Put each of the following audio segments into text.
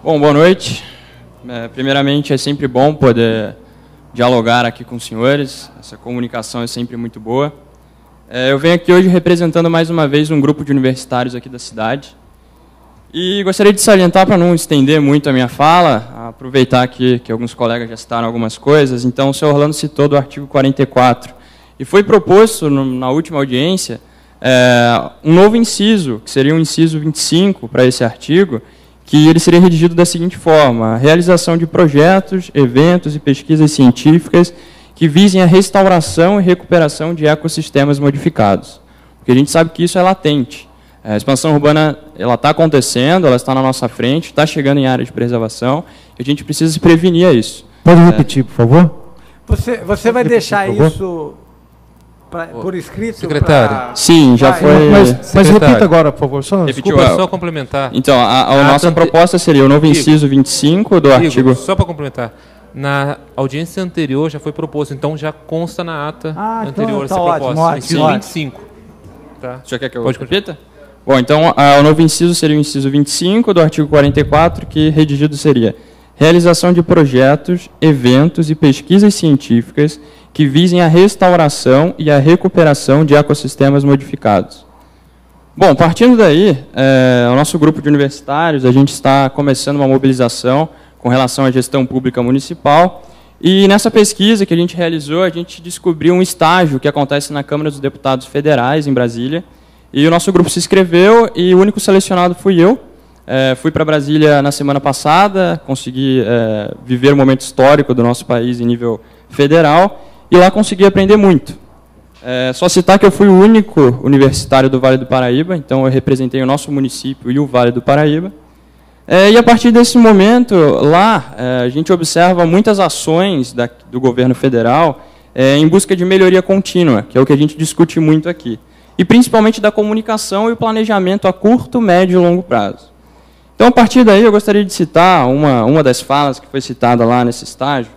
Bom, boa noite. Primeiramente, é sempre bom poder dialogar aqui com os senhores. Essa comunicação é sempre muito boa. Eu venho aqui hoje representando mais uma vez um grupo de universitários aqui da cidade. E gostaria de salientar, para não estender muito a minha fala, aproveitar aqui que alguns colegas já citaram algumas coisas. Então, o senhor Orlando citou do artigo 44. E foi proposto, na última audiência, um novo inciso, que seria o inciso 25 para esse artigo, que ele seria redigido da seguinte forma: a realização de projetos, eventos e pesquisas científicas que visem a restauração e recuperação de ecossistemas modificados. Porque a gente sabe que isso é latente. A expansão urbana está acontecendo, ela está na nossa frente, está chegando em área de preservação, e a gente precisa se prevenir a isso. Pode repetir, por favor? Você vai deixar isso por escrito? Secretário. Sim, já foi. Mas repita agora, por favor. Desculpa, só complementar. Então, a nossa proposta seria o novo inciso 25 do artigo... Só para complementar. Na audiência anterior já foi proposto, então já consta na ata anterior essa proposta. Ótimo, inciso 25. Tá. O senhor quer que eu repita? Bom, então, o novo inciso seria o inciso 25 do artigo 44, que redigido seria: realização de projetos, eventos e pesquisas científicas que visem a restauração e a recuperação de ecossistemas modificados. Bom, partindo daí, o nosso grupo de universitários, a gente está começando uma mobilização com relação à gestão pública municipal, e nessa pesquisa que a gente realizou, a gente descobriu um estágio que acontece na Câmara dos Deputados Federais, em Brasília, e o nosso grupo se inscreveu, e o único selecionado fui eu. Fui para Brasília na semana passada, consegui viver um momento histórico do nosso país em nível federal, e lá consegui aprender muito. Só citar que eu fui o único universitário do Vale do Paraíba, então eu representei o nosso município e o Vale do Paraíba. E a partir desse momento, lá, a gente observa muitas ações do governo federal em busca de melhoria contínua, que é o que a gente discute muito aqui. E principalmente da comunicação e o planejamento a curto, médio e longo prazo. Então, a partir daí, eu gostaria de citar uma das falas que foi citada lá nesse estágio,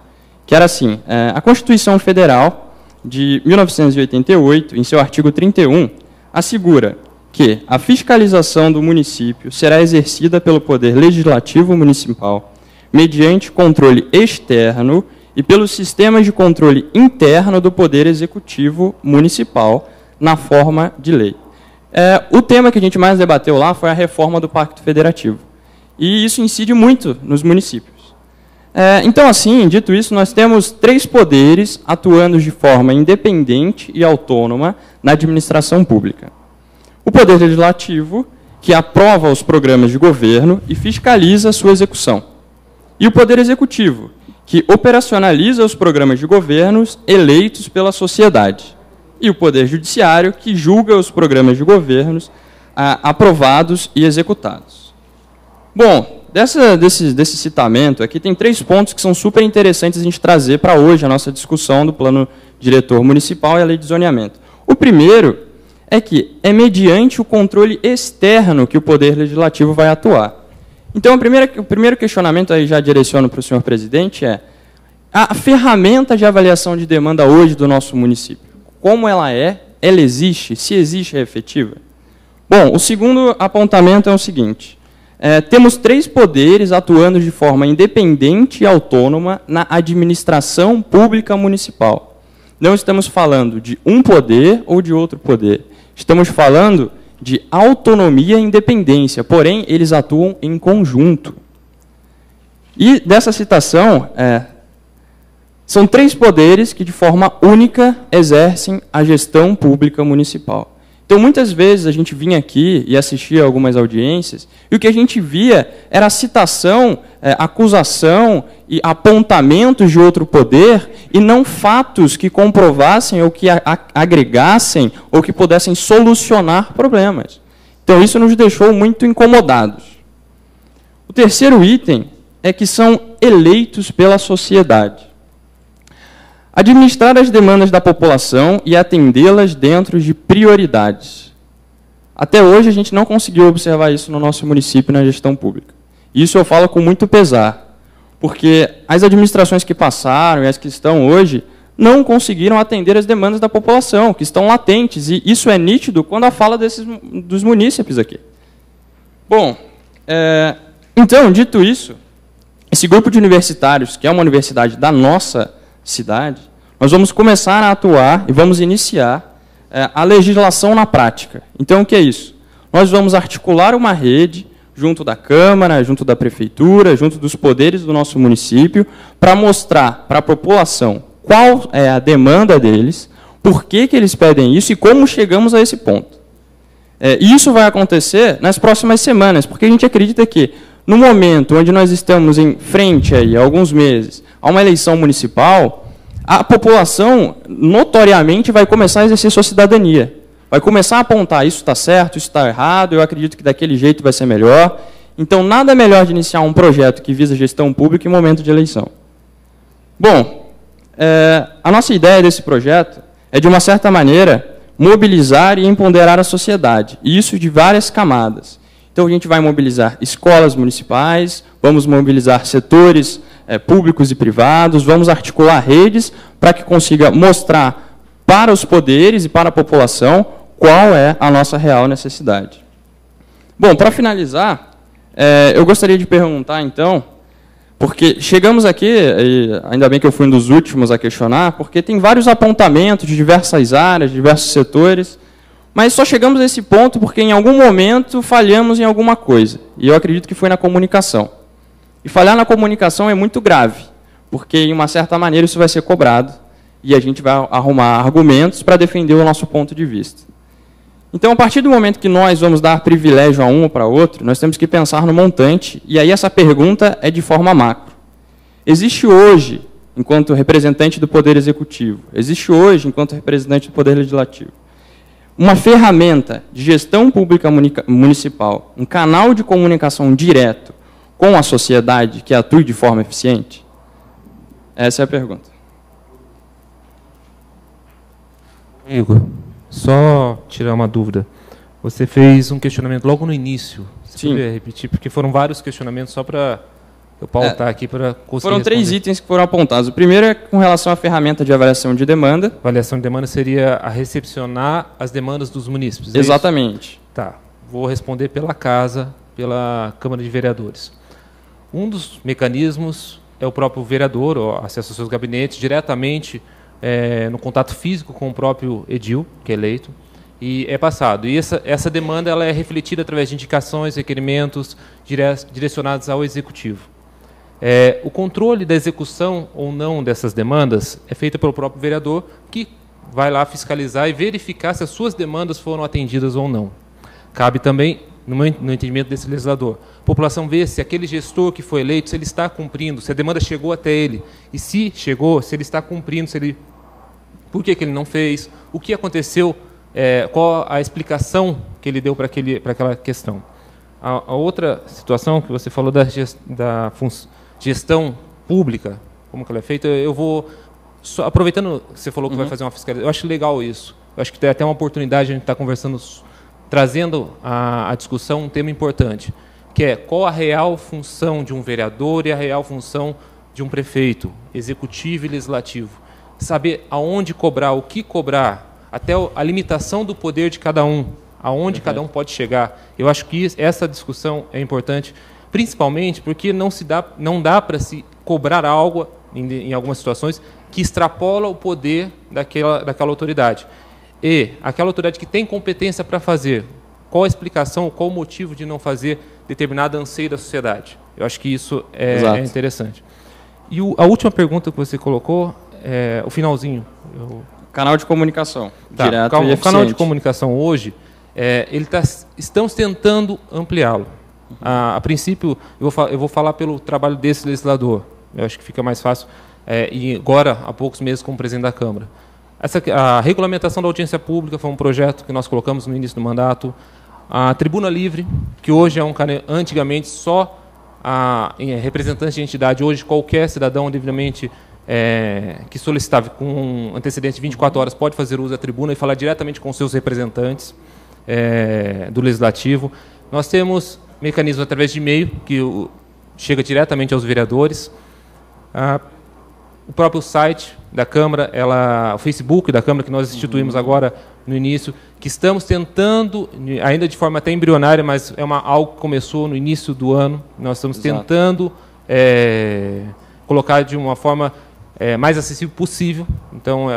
que era assim: a Constituição Federal de 1988, em seu artigo 31, assegura que a fiscalização do município será exercida pelo Poder Legislativo Municipal mediante controle externo e pelos sistemas de controle interno do Poder Executivo Municipal, na forma de lei. O tema que a gente mais debateu lá foi a reforma do Pacto Federativo. E isso incide muito nos municípios. Então, assim, dito isso, nós temos 3 poderes atuando de forma independente e autônoma na administração pública. O Poder Legislativo, que aprova os programas de governo e fiscaliza a sua execução. E o Poder Executivo, que operacionaliza os programas de governos eleitos pela sociedade. E o Poder Judiciário, que julga os programas de governos aprovados e executados. Bom, desse citamento aqui tem 3 pontos que são super interessantes a gente trazer para hoje a nossa discussão do Plano Diretor Municipal e a Lei de Zoneamento. O primeiro é que é mediante o controle externo que o Poder Legislativo vai atuar. Então, o primeiro questionamento, aí já direciono para o senhor presidente, é a ferramenta de avaliação de demanda hoje do nosso município. Como ela existe, se existe, é efetiva? Bom, o segundo apontamento é o seguinte: temos 3 poderes atuando de forma independente e autônoma na administração pública municipal. Não estamos falando de um poder ou de outro poder. Estamos falando de autonomia e independência, porém, eles atuam em conjunto. E dessa citação, são 3 poderes que, de forma única, exercem a gestão pública municipal. Então, muitas vezes, a gente vinha aqui e assistia a algumas audiências, e o que a gente via era a citação, acusação e apontamentos de outro poder, e não fatos que comprovassem ou que agregassem ou que pudessem solucionar problemas. Então, isso nos deixou muito incomodados. O terceiro item é que são eleitos pela sociedade. Administrar as demandas da população e atendê-las dentro de prioridades. Até hoje, a gente não conseguiu observar isso no nosso município na gestão pública. Isso eu falo com muito pesar, porque as administrações que passaram e as que estão hoje não conseguiram atender as demandas da população, que estão latentes, e isso é nítido quando a fala dos munícipes aqui. Bom, Então, dito isso, esse grupo de universitários, que é uma universidade da nossa cidade, nós vamos começar a atuar e vamos iniciar a legislação na prática. Então, o que é isso? Nós vamos articular uma rede junto da Câmara, junto da Prefeitura, junto dos poderes do nosso município, para mostrar para a população qual é a demanda deles, por que eles pedem isso e como chegamos a esse ponto. Isso vai acontecer nas próximas semanas, porque a gente acredita que, no momento onde nós estamos em frente, aí, há alguns meses, a uma eleição municipal, a população, notoriamente, vai começar a exercer sua cidadania. Vai começar a apontar, isso está certo, isso está errado, eu acredito que daquele jeito vai ser melhor. Então, nada melhor de iniciar um projeto que visa gestão pública em momento de eleição. Bom, a nossa ideia desse projeto é, de uma certa maneira, mobilizar e empoderar a sociedade, e isso de várias camadas. Então, a gente vai mobilizar escolas municipais, vamos mobilizar setores públicos e privados, vamos articular redes para que consiga mostrar para os poderes e para a população qual é a nossa real necessidade. Bom, para finalizar, eu gostaria de perguntar, então, porque chegamos aqui, e ainda bem que eu fui um dos últimos a questionar, porque tem vários apontamentos de diversas áreas, de diversos setores, mas só chegamos a esse ponto porque em algum momento falhamos em alguma coisa, e eu acredito que foi na comunicação. E falhar na comunicação é muito grave, porque, em uma certa maneira, isso vai ser cobrado, e a gente vai arrumar argumentos para defender o nosso ponto de vista. Então, a partir do momento que nós vamos dar privilégio a um ou para outro, nós temos que pensar no montante, e aí essa pergunta é de forma macro. Existe hoje, enquanto representante do Poder Executivo, existe hoje, enquanto representante do Poder Legislativo, uma ferramenta de gestão pública municipal, um canal de comunicação direto com a sociedade que atue de forma eficiente? Essa é a pergunta. Igor, só tirar uma dúvida. Você fez um questionamento logo no início. Você poderia repetir? Porque foram vários questionamentos, só para eu pautar aqui para conseguir Foram responder. 3 itens que foram apontados. O primeiro é com relação à ferramenta de avaliação de demanda. Avaliação de demanda seria a recepcionar as demandas dos munícipes. Exatamente. Tá. Vou responder pela casa, pela Câmara de Vereadores. Um dos mecanismos é o próprio vereador, ou acesso aos seus gabinetes, diretamente no contato físico com o próprio edil, que é eleito, e é passado. E essa demanda ela é refletida através de indicações, requerimentos direcionados ao executivo. O controle da execução ou não dessas demandas é feito pelo próprio vereador, que vai lá fiscalizar e verificar se as suas demandas foram atendidas ou não. Cabe também, no entendimento desse legislador, a população vê se aquele gestor que foi eleito, se ele está cumprindo, se a demanda chegou até ele, e se chegou, se ele está cumprindo, por que ele não fez, o que aconteceu, qual a explicação que ele deu para aquela questão. A outra situação que você falou da gestão pública, como que ela é feita, eu vou, aproveitando que você falou que vai fazer uma fiscalização, eu acho legal isso, eu acho que tem até uma oportunidade, a gente está conversando, trazendo à discussão um tema importante, que é qual a real função de um vereador e a real função de um prefeito, executivo e legislativo. Saber aonde cobrar, o que cobrar, até a limitação do poder de cada um, aonde cada um pode chegar. Eu acho que essa discussão é importante, principalmente porque não dá para se cobrar algo, em algumas situações, que extrapola o poder daquela autoridade. E aquela autoridade que tem competência para fazer, qual a explicação, qual o motivo de não fazer determinado anseio da sociedade. Eu acho que isso é interessante. E a última pergunta que você colocou, o finalzinho. Canal de comunicação, direto e eficiente. O canal de comunicação hoje, estamos tentando ampliá-lo. A princípio, eu vou falar pelo trabalho desse legislador. Eu acho que fica mais fácil. E agora, há poucos meses, como presidente da Câmara. A regulamentação da audiência pública foi um projeto que nós colocamos no início do mandato. A tribuna livre, que hoje antigamente só representante de entidade, hoje qualquer cidadão devidamente que solicitava com antecedente de 24 horas pode fazer uso da tribuna e falar diretamente com seus representantes do Legislativo. Nós temos mecanismos através de e-mail, que chega diretamente aos vereadores. O próprio site da Câmara, o Facebook da Câmara, que nós instituímos agora no início, que estamos tentando, ainda de forma até embrionária, mas é algo que começou no início do ano, nós estamos tentando colocar de uma forma mais acessível possível. Então,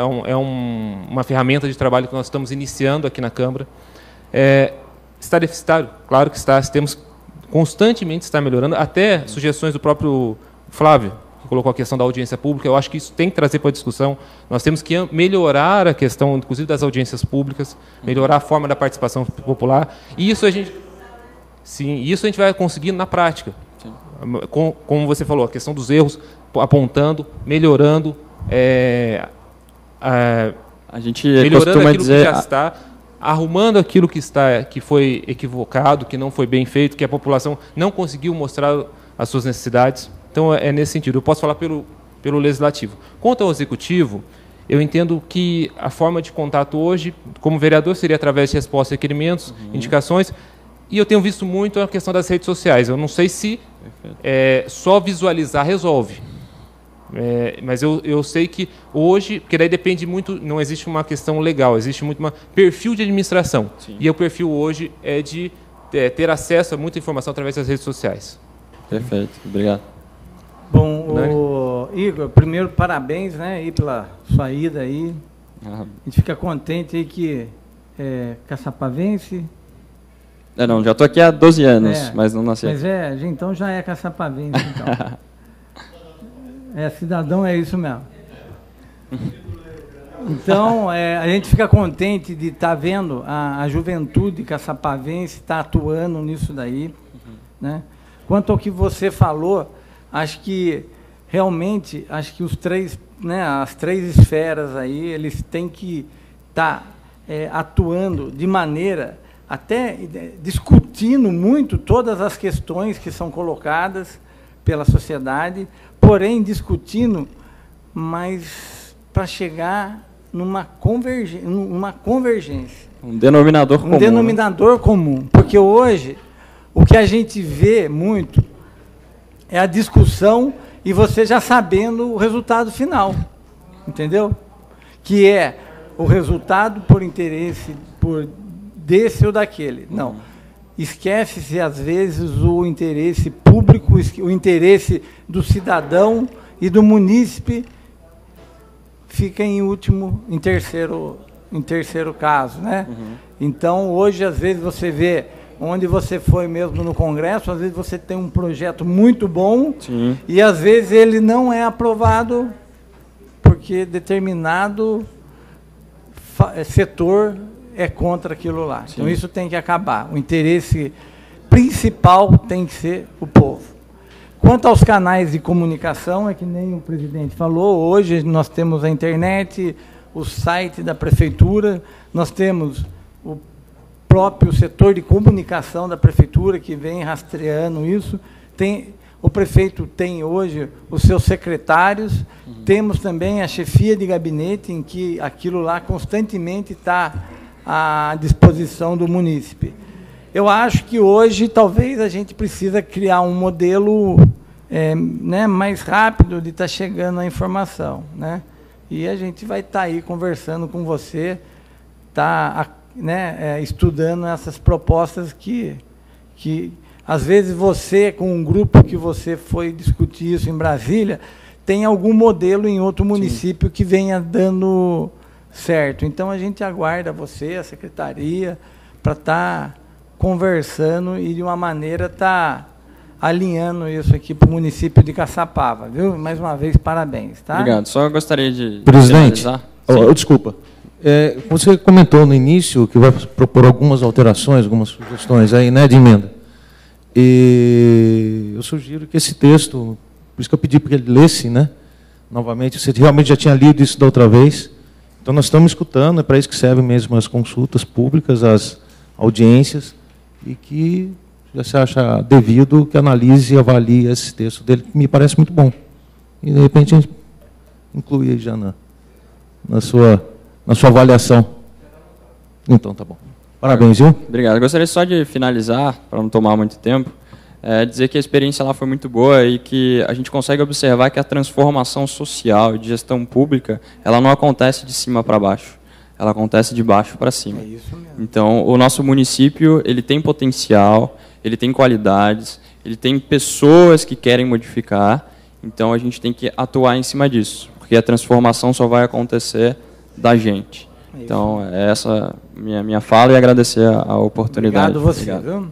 uma ferramenta de trabalho que nós estamos iniciando aqui na Câmara. Está deficitário? Claro que está. Temos constantemente está melhorando, até sugestões do próprio Flávio, que colocou a questão da audiência pública. Eu acho que isso tem que trazer para a discussão. Nós temos que melhorar a questão, inclusive, das audiências públicas, melhorar a forma da participação popular. E isso a gente vai conseguir na prática. Como você falou, a questão dos erros, apontando, melhorando, a gente melhorando costuma aquilo dizer, que já está, arrumando aquilo que foi equivocado, que não foi bem feito, que a população não conseguiu mostrar as suas necessidades. Então, é nesse sentido. Eu posso falar pelo Legislativo. Quanto ao Executivo, eu entendo que a forma de contato hoje, como vereador, seria através de respostas a requerimentos, indicações, e eu tenho visto muito a questão das redes sociais. Eu não sei se só visualizar resolve. Mas eu sei que hoje, porque daí depende muito, não existe uma questão legal, existe muito um perfil de administração. Sim. E o perfil hoje é de ter acesso a muita informação através das redes sociais. Perfeito, obrigado. Bom, Igor, primeiro parabéns, né, aí pela sua ida aí. A gente fica contente aí que caçapavense. Não, já estou aqui há 12 anos, mas não nasci. Mas então já é caçapavense, então. Cidadão é isso mesmo. Então, a gente fica contente de estar vendo a juventude caçapavense estar atuando nisso daí. Né? Quanto ao que você falou, acho que realmente, os três, né, as três esferas aí, eles têm que estar atuando de maneira, até discutindo muito todas as questões que são colocadas pela sociedade, porém discutindo, mas para chegar numa convergência. Um denominador comum. Um denominador comum. Porque hoje, o que a gente vê muito é a discussão e você já sabendo o resultado final. Entendeu? Que é o resultado por interesse, por desse ou daquele. Não. Esquece-se, às vezes, o interesse público, o interesse do cidadão e do munícipe fica em terceiro caso. Né? Então, hoje, às vezes, você vê, onde você foi mesmo no Congresso, às vezes você tem um projeto muito bom. Sim. E, às vezes, ele não é aprovado porque determinado setor é contra aquilo lá. Sim. Então, isso tem que acabar. O interesse principal tem que ser o povo. Quanto aos canais de comunicação, é que nem o presidente falou, hoje nós temos a internet, o site da prefeitura, nós temos o próprio setor de comunicação da prefeitura, que vem rastreando isso. O prefeito tem hoje os seus secretários, temos também a chefia de gabinete, em que aquilo lá constantemente está à disposição do munícipe. Eu acho que hoje talvez a gente precisa criar um modelo né, mais rápido de estar chegando a informação. Né? E a gente vai estar aí conversando com você, né, estudando essas propostas que às vezes você, com um grupo que você foi discutir isso em Brasília, tem algum modelo em outro município. Sim. Que venha dando certo. Então, a gente aguarda você, a secretaria, para estar conversando e, de uma maneira, estar alinhando isso aqui para o município de Caçapava. Viu? Mais uma vez, parabéns. Tá? Obrigado. Só gostaria de Presidente, desculpa. Você comentou no início que vai propor algumas alterações, algumas sugestões aí, né, de emenda. E eu sugiro que esse texto, por isso que eu pedi para ele lesse, né, novamente, você realmente já tinha lido isso da outra vez. Então, nós estamos escutando, é para isso que servem mesmo as consultas públicas, as audiências, e que já se acha devido que analise e avalie esse texto dele, que me parece muito bom. E, de repente, a gente inclui aí já na sua avaliação. Então, tá bom. Parabéns, viu? Obrigado. Eu gostaria só de finalizar, para não tomar muito tempo, dizer que a experiência lá foi muito boa e que a gente consegue observar que a transformação social e de gestão pública, ela não acontece de cima para baixo. ela acontece de baixo para cima. É isso mesmo. Então, o nosso município, ele tem potencial, ele tem qualidades, ele tem pessoas que querem modificar, então a gente tem que atuar em cima disso, porque a transformação só vai acontecer da gente. Então, essa é minha fala e agradecer a oportunidade. Obrigado você, Obrigado. viu?